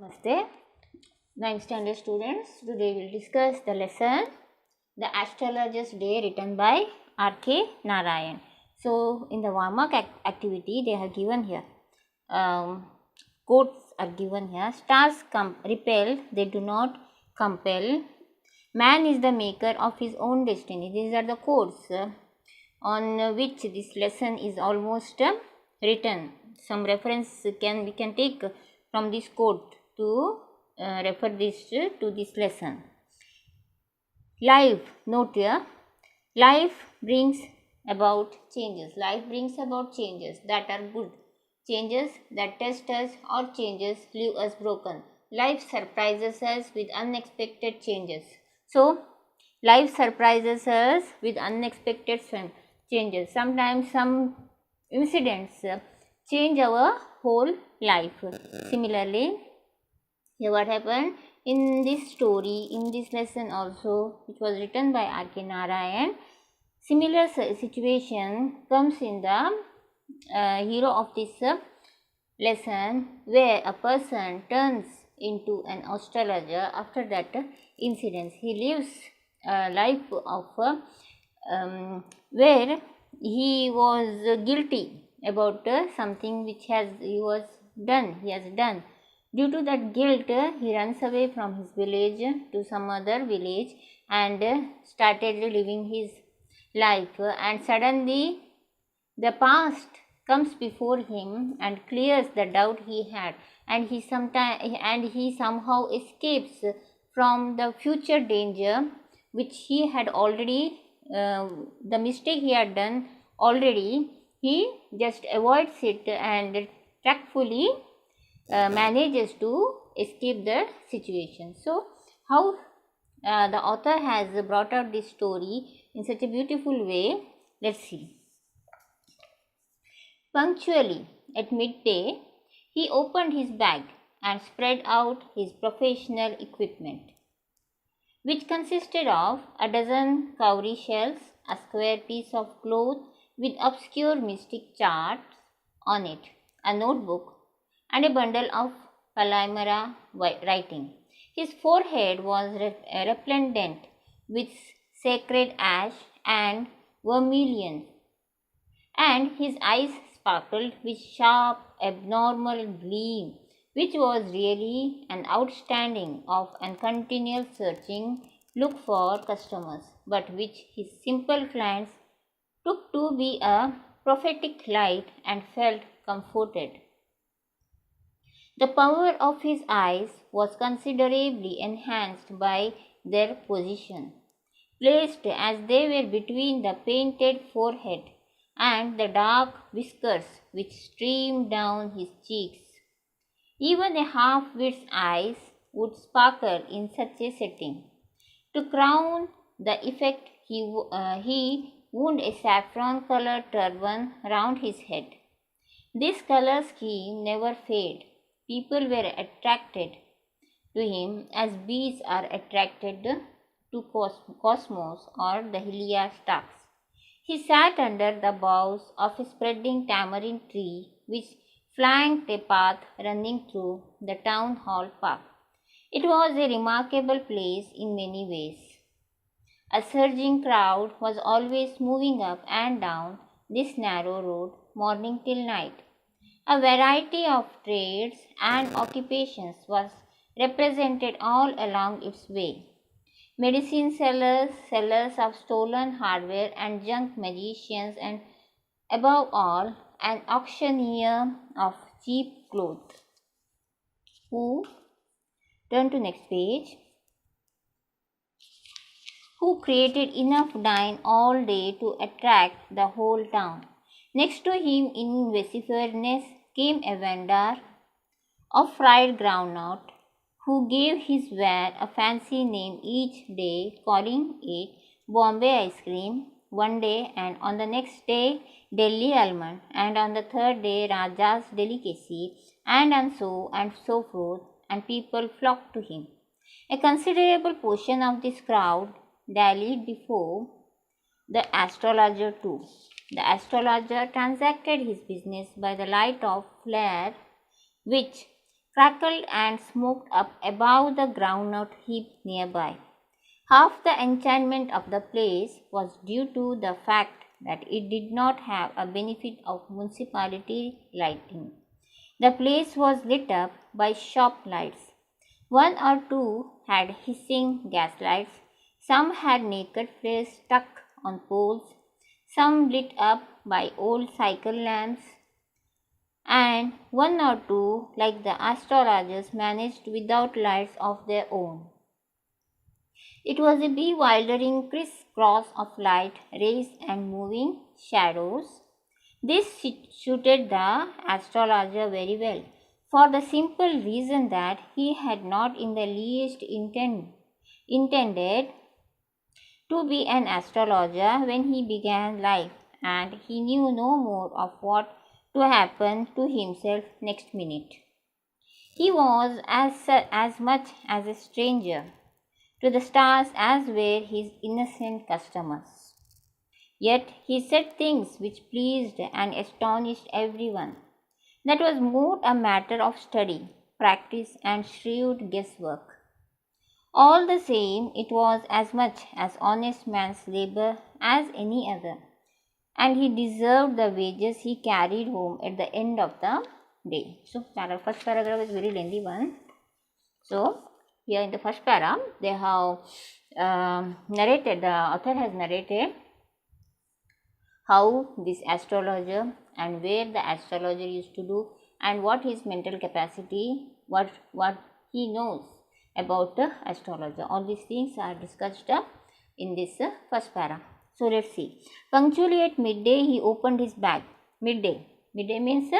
Namaste, 9th standard students. Today we will discuss the lesson The Astrologer's Day written by R.K. Narayan. So, in the warm-up activity they have given here, quotes are given here. Stars repel, they do not compel. Man is the maker of his own destiny. These are the quotes on which this lesson is almost written. Some reference we can take from this quote to refer this to this lesson. Life, note here, life brings about changes. Life brings about changes that are good. Changes that test us or changes leave us broken. Life surprises us with unexpected changes. So, life surprises us with unexpected changes. Sometimes some incidents change our whole life. Similarly, here what happened in this story, in this lesson also, which was written by R.K. Narayan, similar situation comes in the hero of this lesson, where a person turns into an astrologer after that incident. He lives a life of where he was guilty about something which he has done. Due to that guilt, he runs away from his village to some other village and started living his life. And suddenly, the past comes before him and clears the doubt he had, and he somehow escapes from the future danger which he had already, the mistake he had done already. He just avoids it and tactfully manages to escape the situation. So, how the author has brought out this story in such a beautiful way, let's see. Punctually at midday, he opened his bag and spread out his professional equipment, which consisted of a dozen cowrie shells, a square piece of cloth with obscure mystic charts on it, a notebook, and a bundle of Palmyra writing. His forehead was resplendent with sacred ash and vermilion, and his eyes sparkled with sharp, abnormal gleam, which was really an outstanding of and continual searching look for customers, but which his simple clients took to be a prophetic light and felt comforted. The power of his eyes was considerably enhanced by their position, placed as they were between the painted forehead and the dark whiskers which streamed down his cheeks. Even a half-wit's eyes would sparkle in such a setting. To crown the effect, he wound a saffron-colored turban round his head. This color scheme never faded. People were attracted to him as bees are attracted to cosmos or the Hylia stalks. He sat under the boughs of a spreading tamarind tree which flanked a path running through the town hall park. It was a remarkable place in many ways. A surging crowd was always moving up and down this narrow road, morning till night. A variety of trades and occupations was represented all along its way. Medicine sellers, sellers of stolen hardware and junk, magicians, and above all, an auctioneer of cheap clothes. Turn to next page. Who created enough dine all day to attract the whole town. Next to him in vociferousness came a vendor of fried groundnut, who gave his ware a fancy name each day, calling it Bombay ice cream one day, and on the next day Delhi almond, and on the third day Raja's delicacy, and so forth, and people flocked to him. A considerable portion of this crowd dallied before the astrologer too. The astrologer transacted his business by the light of flare which crackled and smoked up above the groundnut heap nearby. Half the enchantment of the place was due to the fact that it did not have a benefit of municipality lighting. The place was lit up by shop lights. One or two had hissing gaslights, some had naked flares stuck on poles, some lit up by old cycle lamps, and one or two, like the astrologers, managed without lights of their own. It was a bewildering criss-cross of light, rays, and moving shadows. This suited the astrologer very well, for the simple reason that he had not in the least intended to be an astrologer when he began life, and he knew no more of what to happen to himself next minute. He was as much as a stranger to the stars as were his innocent customers. Yet he said things which pleased and astonished everyone. That was more a matter of study, practice, and shrewd guesswork. All the same, it was as much as honest man's labor as any other, and he deserved the wages he carried home at the end of the day. So, first paragraph is very lengthy one. So, here in the first para, they have narrated, the author has narrated how this astrologer and where the astrologer used to do and what his mental capacity, what he knows about the astrologer. All these things are discussed in this first para. So, let us see. Punctually at midday, he opened his bag. Midday means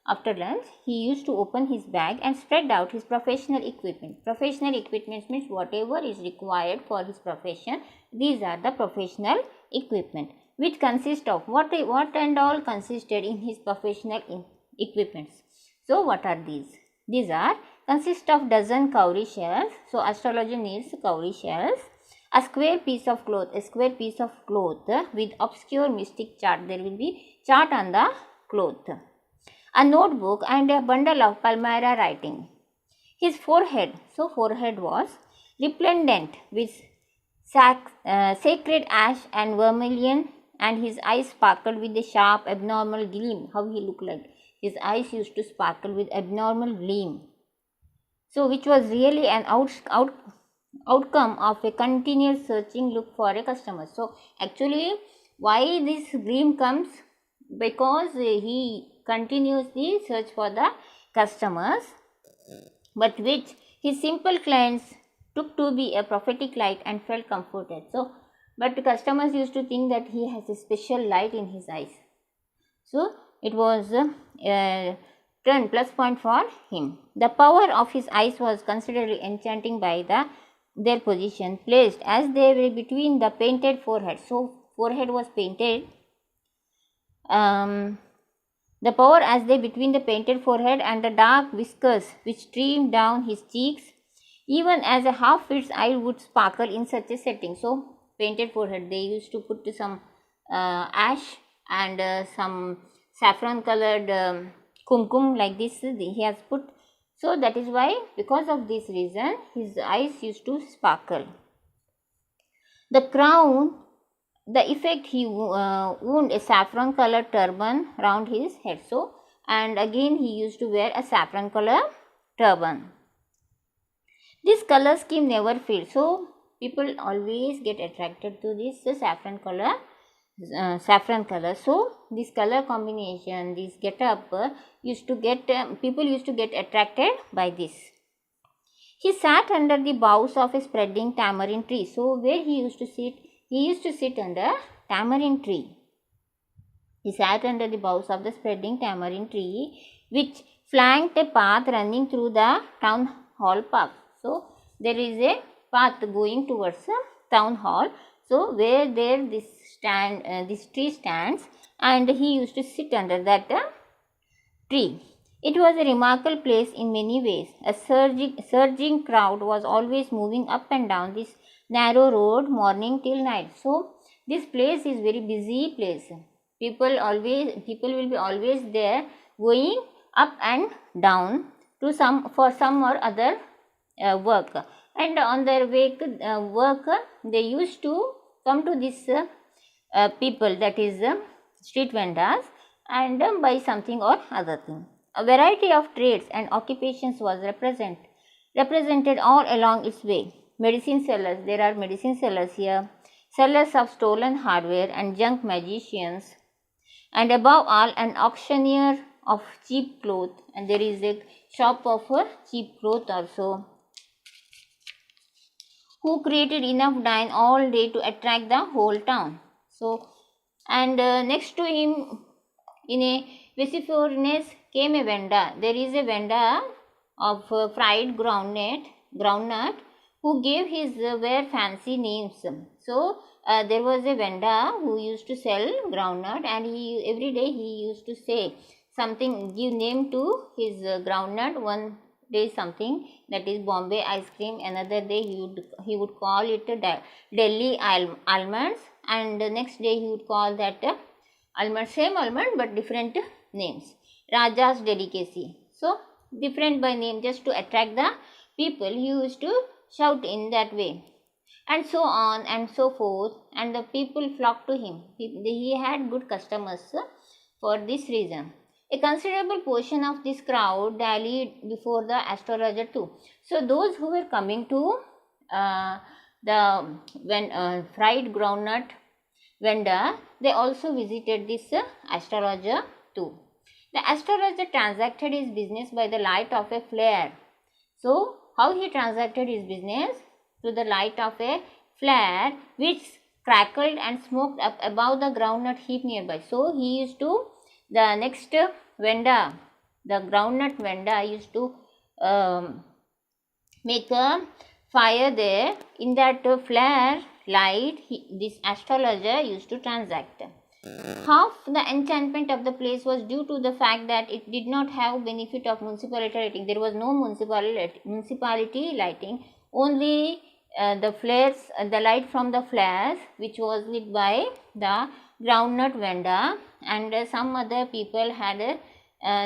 after lunch, he used to open his bag and spread out his professional equipment. Professional equipment means whatever is required for his profession. These are the professional equipment, which consist of what and all consisted in his professional equipments. So, what are these? These are consist of dozen cowrie shells. So, astrologer needs cowrie shells. A square piece of cloth with obscure mystic chart. There will be chart on the cloth. A notebook and a bundle of Palmyra writing. His forehead was resplendent with sacred ash and vermilion, and his eyes sparkled with a sharp abnormal gleam. How he looked like? His eyes used to sparkle with abnormal gleam. So, which was really an outcome of a continuous searching look for a customer. So, actually, why this gleam comes? Because he continuously search for the customers, but which his simple clients took to be a prophetic light and felt comforted. So, but the customers used to think that he has a special light in his eyes. So, it was a plus point for him. The power of his eyes was considerably enchanting by their position, placed as they were between the painted forehead. So, forehead was painted. The power as they between the painted forehead and the dark whiskers which streamed down his cheeks, even as a half-wit's eye would sparkle in such a setting. So, painted forehead, they used to put some ash and some saffron colored kumkum like this he has put. So, that is why, because of this reason, his eyes used to sparkle. The crown, the effect, he wound a saffron colored turban round his head. So, and again he used to wear a saffron color turban. This color scheme never failed. So, people always get attracted to this saffron color. So, this color combination, this get up used to get people used to get attracted by this. He sat under the boughs of a spreading tamarind tree. So, where he used to sit? He used to sit under tamarind tree. He sat under the boughs of the spreading tamarind tree, which flanked a path running through the town hall park. So, there is a path going towards the town hall. So, where there this tree stands, and he used to sit under that tree. It was a remarkable place in many ways. A surging crowd was always moving up and down this narrow road morning till night. So, this place is very busy place. People will be always there going up and down to some or other work, and on their way work they used to come to this people, that is street vendors, and buy something or other thing. A variety of trades and occupations was represented all along its way. Medicine sellers, there are medicine sellers here, sellers of stolen hardware and junk magicians, and above all an auctioneer of cheap cloth, and there is a shop of cheap cloth also, who created enough dine all day to attract the whole town. So, and next to him in a vociferousness came a vendor. There is a vendor of fried groundnut, who gave his wear fancy names. So there was a vendor who used to sell groundnut, and he every day he used to say something, give name to his groundnut. One day something, that is Bombay ice cream, another day he would call it Delhi almonds, and the next day he would call that almond, same almond but different names, Raja's delicacy. So different by name, just to attract the people, he used to shout in that way, and so on and so forth, and the people flocked to him. He had good customers for this reason. A considerable portion of this crowd dallied before the astrologer too. So those who were coming to fried groundnut vendor, they also visited this astrologer too. The astrologer transacted his business by the light of a flare. So how he transacted his business? To the light of a flare which crackled and smoked up above the groundnut heap nearby. So he used to, the next vendor, the groundnut vendor used to make a fire there. In that flare light, this astrologer used to transact. Half the enchantment of the place was due to the fact that it did not have benefit of municipality lighting. There was no municipality lighting, only the flares, the light from the flares which was lit by the groundnut vendor, and some other people had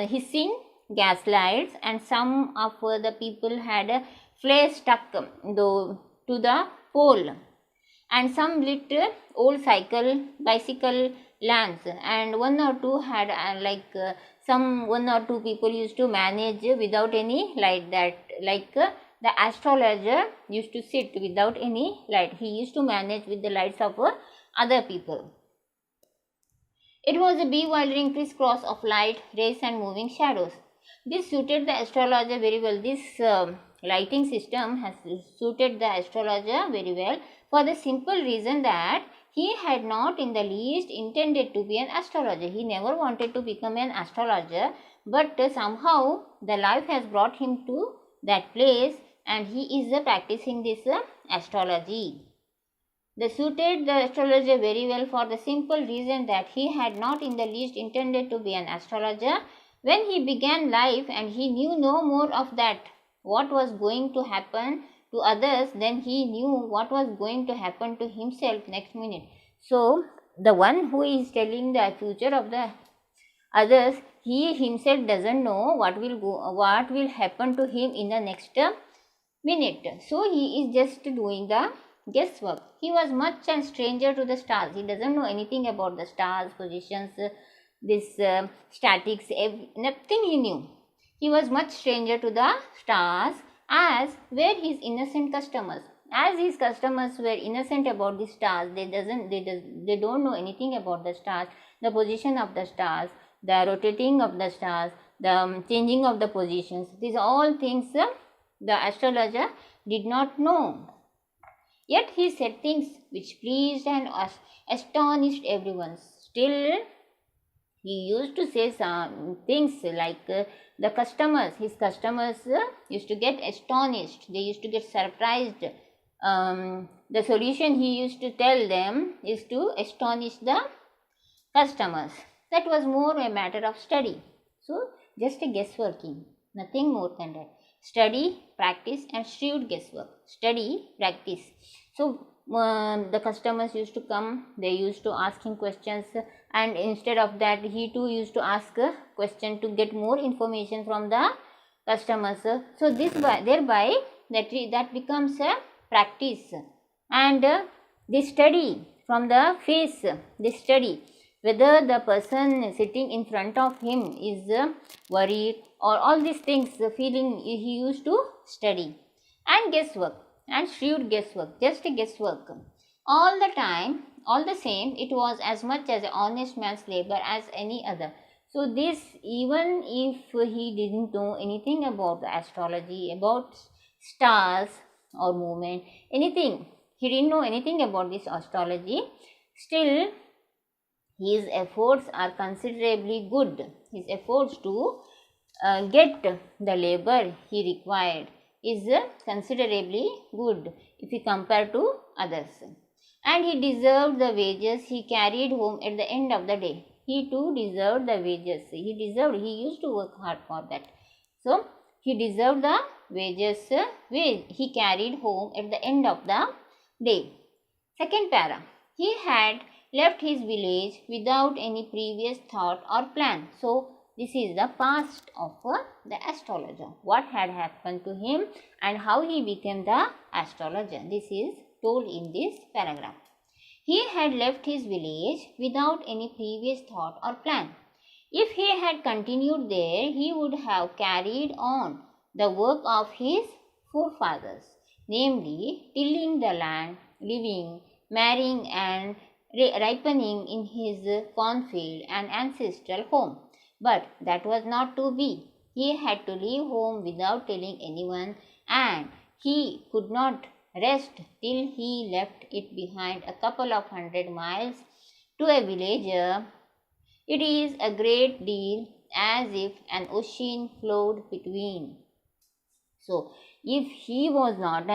hissing gas lights, and some of the people had flares stuck to the pole, and some lit old bicycle lamps, and one or two had one or two people used to manage without any light, that the astrologer used to sit without any light. He used to manage with the lights of other people. It was a bewildering crisscross of light, rays and moving shadows. This suited the astrologer very well. This lighting system has suited the astrologer very well, for the simple reason that he had not in the least intended to be an astrologer. He never wanted to become an astrologer, but somehow the life has brought him to that place, and he is practicing this astrology. They suited the astrologer very well for the simple reason that he had not in the least intended to be an astrologer. When he began life and he knew no more of that, what was going to happen to others, then he knew what was going to happen to himself next minute. So the one who is telling the future of the others, he himself doesn't know what will happen to him in the next minute. So he is just doing the guesswork. He was much a stranger to the stars. He doesn't know anything about the stars, positions, statics, nothing he knew. He was much stranger to the stars, as were his innocent customers. As his customers were innocent about the stars, they don't know anything about the stars, the position of the stars, the rotating of the stars, the changing of the positions. These all things the astrologer did not know. Yet he said things which pleased and astonished everyone. Still, he used to say some things like his customers used to get astonished. They used to get surprised. The solution he used to tell them is to astonish the customers. That was more a matter of study. So, just a guessworking, nothing more than that. Study, practice and shrewd guesswork. Study, practice. So, the customers used to come, they used to ask him questions, and instead of that he too used to ask a question to get more information from the customers. So this thereby that becomes a practice, and they study from the face, they study whether the person sitting in front of him is worried or all these things, feeling he used to study. And guesswork, and shrewd guesswork, just a guesswork. All the time, all the same, it was as much as an honest man's labor as any other. So this, even if he didn't know anything about the astrology, about stars or movement, anything, he didn't know anything about this astrology, still his efforts are considerably good. His efforts to get the labor he required is considerably good if we compare to others. And he deserved the wages he carried home at the end of the day. He too deserved the wages. He used to work hard for that. So, he deserved the wages he carried home at the end of the day. Second para. He had left his village without any previous thought or plan. So, this is the past of the astrologer. What had happened to him and how he became the astrologer. This is told in this paragraph. He had left his village without any previous thought or plan. If he had continued there, he would have carried on the work of his forefathers, namely tilling the land, living, marrying and ripening in his cornfield and ancestral home. But that was not to be. He had to leave home without telling anyone, and he could not rest till he left it behind a couple of 100 miles. To a villager, it is a great deal, as if an ocean flowed between. So, if he was not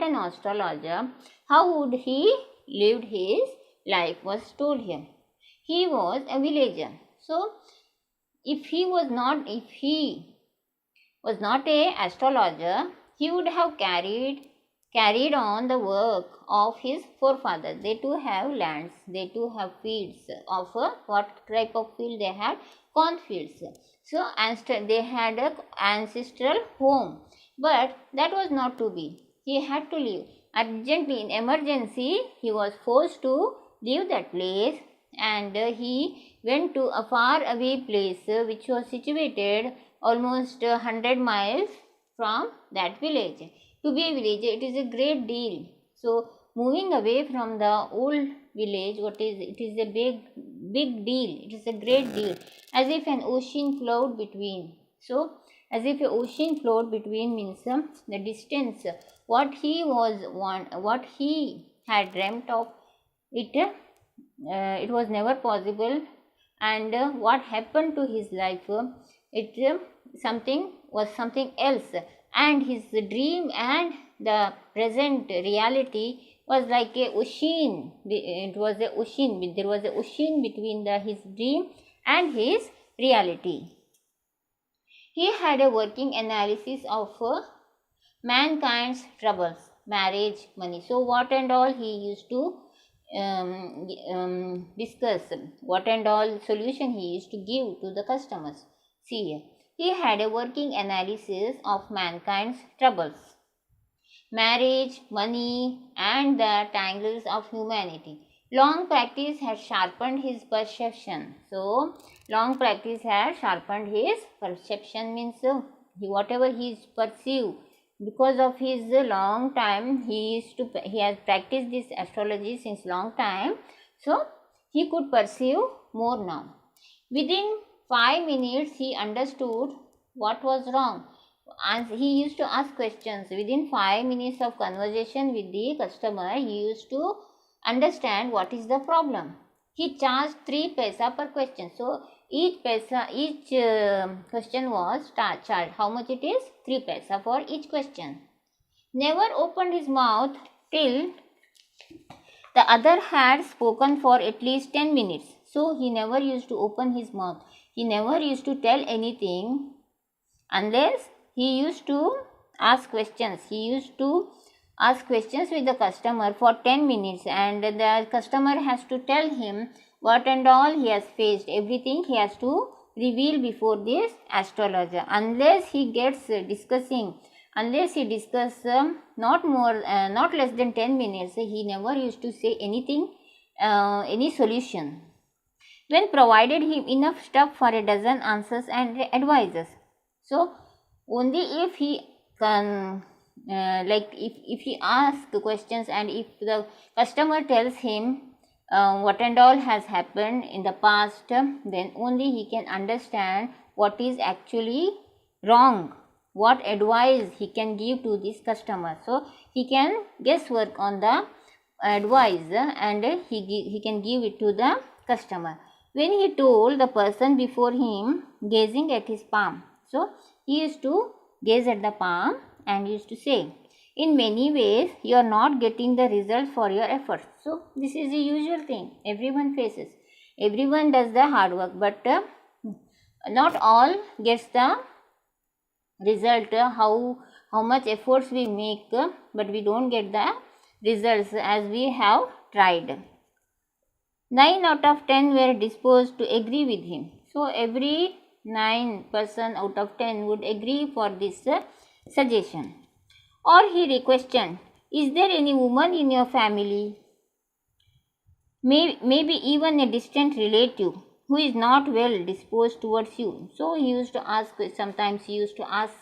an astrologer, how would he lived his life was told here. He was a villager. So, if he was not a astrologer, he would have carried on the work of his forefathers. They too have lands, they too have fields. Of what type of field they had? Cornfields. So, they had an ancestral home. But that was not to be. He had to leave. Urgently, in emergency, he was forced to leave that place, and he went to a far away place which was situated almost 100 miles from that village. To be a villager, it is a great deal. So, moving away from the old village, it is a big deal. It is a great deal. As if an ocean flowed between. So, as if an ocean flowed between means the distance. What he had dreamt of, it was never possible, and what happened to his life, was something else, and his dream and the present reality was like a ocean. There was an ocean between his dream and his reality. He had a working analysis of mankind's troubles, marriage, money. So what and all he used to discuss, what and all solution he used to give to the customers. See here, he had a working analysis of mankind's troubles, marriage, money, and the tangles of humanity. Long practice had sharpened his perception. So, long practice had sharpened his perception means whatever he is perceived, because of his long time, he has practiced this astrology since long time. So, he could perceive more now. Within 5 minutes, he understood what was wrong. And he used to ask questions. Within 5 minutes of conversation with the customer, he used to understand what is the problem. He charged 3 paisa per question. So, each question was charged. How much it is? 3 paisa for each question. Never opened his mouth till the other had spoken for at least 10 minutes. So, he never used to open his mouth. He never used to tell anything unless he used to ask questions. He used to ask questions with the customer for 10 minutes, and the customer has to tell him what and all he has faced. Everything he has to reveal before this astrologer. Unless he discuss not less than 10 minutes, he never used to say anything, any solution. When provided him enough stuff for a dozen answers and advices. So only if he can, if he asks questions, and if the customer tells him what and all has happened in the past, then only he can understand what is actually wrong, what advice he can give to this customer. So he can guesswork on the advice, and he can give it to the customer. When he told the person before him, gazing at his palm. So he used to gaze at the palm and used to say, in many ways you are not getting the result for your efforts. So this is the usual thing everyone faces. Everyone does the hard work, but not all gets the result. How much efforts we make, but we don't get the results as we have tried. 9 out of 10 were disposed to agree with him. So every 9% out of 10 would agree for this suggestion. Or he questioned, is there any woman in your family, maybe even a distant relative, who is not well disposed towards you? So he used to ask, sometimes he used to ask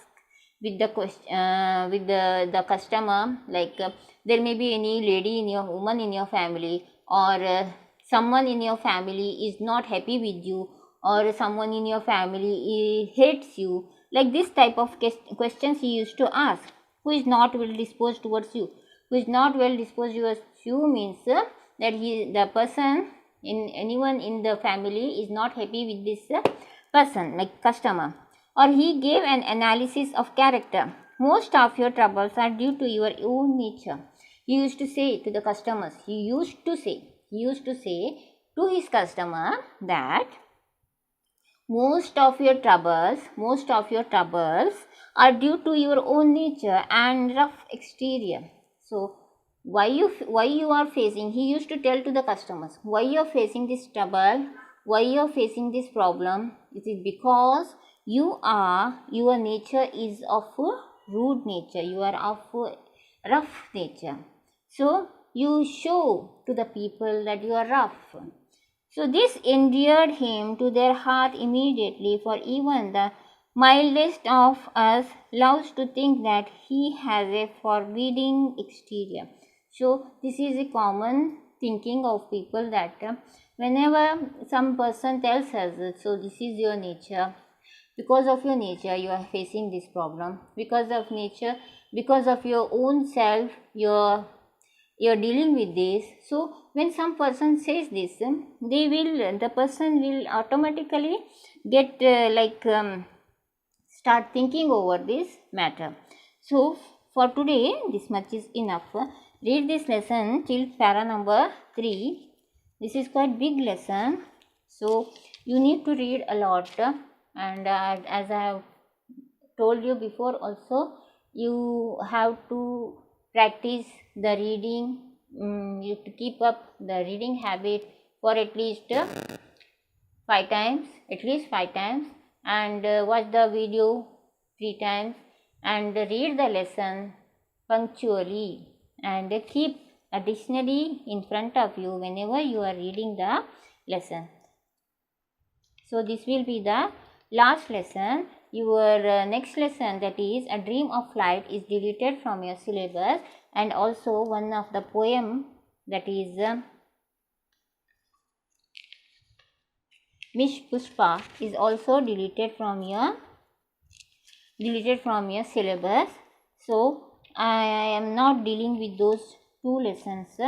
with the question, with the customer, like there may be any woman in your family, or someone in your family is not happy with you, or someone in your family hates you. Like this type of questions he used to ask. Who is not well disposed towards you? Who is not well disposed towards you means that the person, anyone in the family is not happy with this person, like customer. Or he gave an analysis of character. Most of your troubles are due to your own nature. He used to say to the customers, he used to say to his customer that most of your troubles are due to your own nature and rough exterior. So why you are facing, he used to tell to the customers, why you are facing this trouble, why you are facing this problem. It is because your nature is of rude nature, you are of rough nature. So you show to the people that you are rough. So this endeared him to their heart immediately, for even the mildest of us loves to think that he has a forbidding exterior. So this is a common thinking of people, that whenever some person tells us, so this is your nature, because of your nature you are facing this problem, because of nature, because of your own self you're dealing with this. So when some person says this, the person will automatically get start thinking over this matter. So for today this much is enough. Read this lesson till para number 3. This is quite big lesson, so you need to read a lot, and as I have told you before also, you have to practice the reading. You have to keep up the reading habit for at least 5 times, and watch the video 3 times, and read the lesson punctually, and keep a dictionary in front of you whenever you are reading the lesson. So this will be the last lesson. Your next lesson, that is A Dream of Flight, is deleted from your syllabus, and also one of the poem, that is Miss Pushpa, is also deleted from your syllabus. So I am not dealing with those 2 lessons,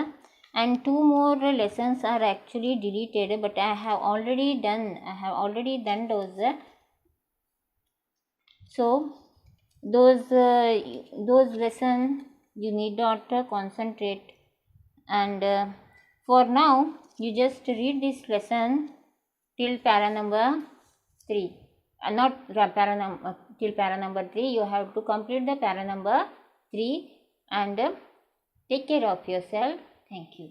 and 2 more lessons are actually deleted, but I have already done those. So those lessons you need not concentrate, and for now you just read this lesson till para number 3, till para number 3. You have to complete the para number 3, and take care of yourself. Thank you.